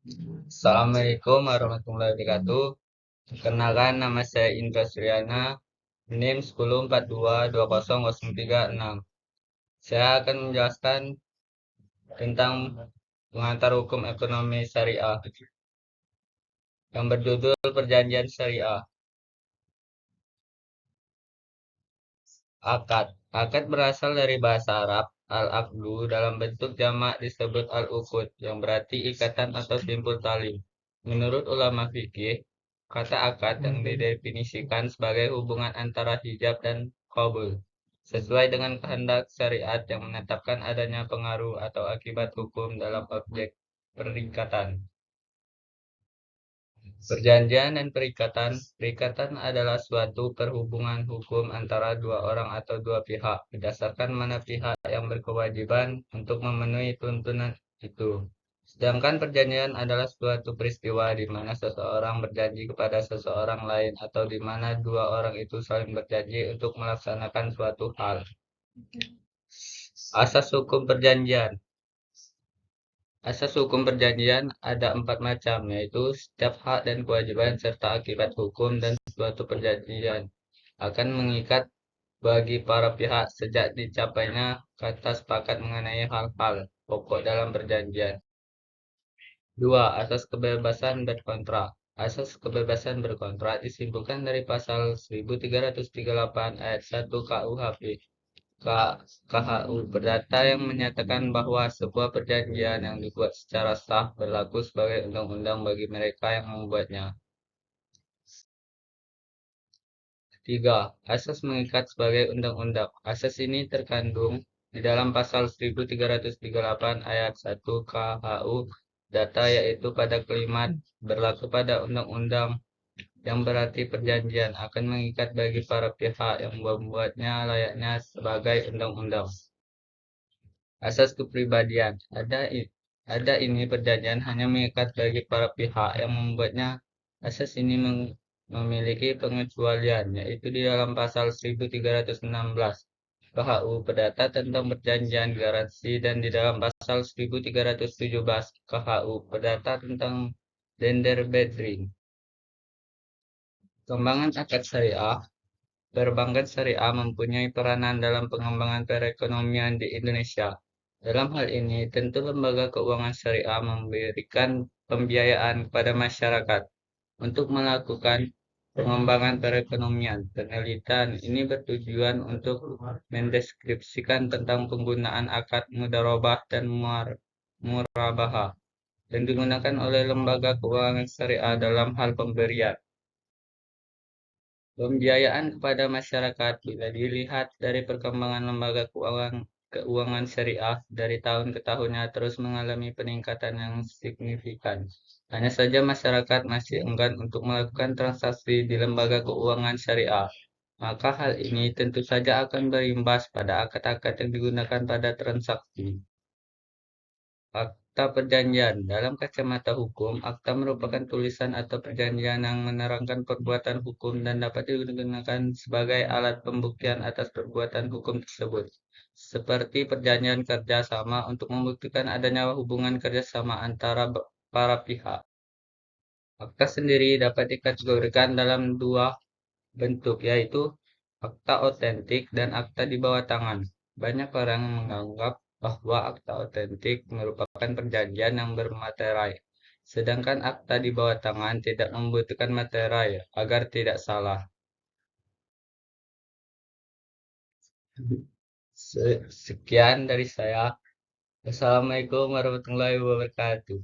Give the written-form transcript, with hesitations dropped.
Assalamualaikum warahmatullahi wabarakatuh. Perkenalkan, nama saya Indra Suryana, NIM 1042200336. Saya akan menjelaskan tentang pengantar hukum ekonomi syariah yang berjudul Perjanjian Syariah. Akad. Akad berasal dari bahasa Arab al-aqdu, dalam bentuk jamak disebut al-uqud, yang berarti ikatan atau simpul tali. Menurut ulama fikih, kata akad yang didefinisikan sebagai hubungan antara hijab dan qabul, sesuai dengan kehendak syariat yang menetapkan adanya pengaruh atau akibat hukum dalam objek perikatan. Perjanjian dan perikatan. Perikatan adalah suatu perhubungan hukum antara dua orang atau dua pihak, berdasarkan mana pihak yang berkewajiban untuk memenuhi tuntunan itu. Sedangkan perjanjian adalah suatu peristiwa di mana seseorang berjanji kepada seseorang lain, atau di mana dua orang itu saling berjanji untuk melaksanakan suatu hal. Asas hukum perjanjian. Asas hukum perjanjian ada 4 macam, yaitu setiap hak dan kewajiban serta akibat hukum dan suatu perjanjian akan mengikat bagi para pihak sejak dicapainya kata sepakat mengenai hal-hal pokok dalam perjanjian. 2. Asas kebebasan berkontrak. Asas kebebasan berkontrak disimpulkan dari pasal 1338 ayat 1 KUHP. KHU Perdata, yang menyatakan bahwa sebuah perjanjian yang dibuat secara sah berlaku sebagai undang-undang bagi mereka yang membuatnya. 3. Asas mengikat sebagai undang-undang. Asas ini terkandung di dalam pasal 1338 ayat 1 KHU Data, yaitu pada kalimat berlaku pada undang-undang, yang berarti perjanjian akan mengikat bagi para pihak yang membuatnya layaknya sebagai undang-undang. Asas kepribadian. Ada ini perjanjian hanya mengikat bagi para pihak yang membuatnya. Asas ini memiliki pengecualian, yaitu di dalam pasal 1316 KHU Perdata tentang perjanjian garansi, dan di dalam pasal 1317 KHU Perdata tentang lender bedring. Pengembangan akad syariah. Perbankan syariah mempunyai peranan dalam pengembangan perekonomian di Indonesia. Dalam hal ini, tentu lembaga keuangan syariah memberikan pembiayaan kepada masyarakat untuk melakukan pengembangan perekonomian. Penelitian ini bertujuan untuk mendeskripsikan tentang penggunaan akad mudharabah dan murabahah yang digunakan oleh lembaga keuangan syariah dalam hal pemberian. Pembiayaan kepada masyarakat. Bila dilihat dari perkembangan lembaga keuangan syariah dari tahun ke tahunnya terus mengalami peningkatan yang signifikan. Hanya saja masyarakat masih enggan untuk melakukan transaksi di lembaga keuangan syariah. Maka hal ini tentu saja akan berimbas pada akad-akad yang digunakan pada transaksi. Akta perjanjian. Dalam kacamata hukum, akta merupakan tulisan atau perjanjian yang menerangkan perbuatan hukum dan dapat digunakan sebagai alat pembuktian atas perbuatan hukum tersebut. Seperti perjanjian kerjasama untuk membuktikan adanya hubungan kerjasama antara para pihak. Akta sendiri dapat dikategorikan dalam dua bentuk, yaitu akta otentik dan akta di bawah tangan. Banyak orang menganggap bahwa akta otentik merupakan perjanjian yang bermaterai, sedangkan akta di bawah tangan tidak membutuhkan materai agar tidak salah. Sekian dari saya. Wassalamualaikum warahmatullahi wabarakatuh.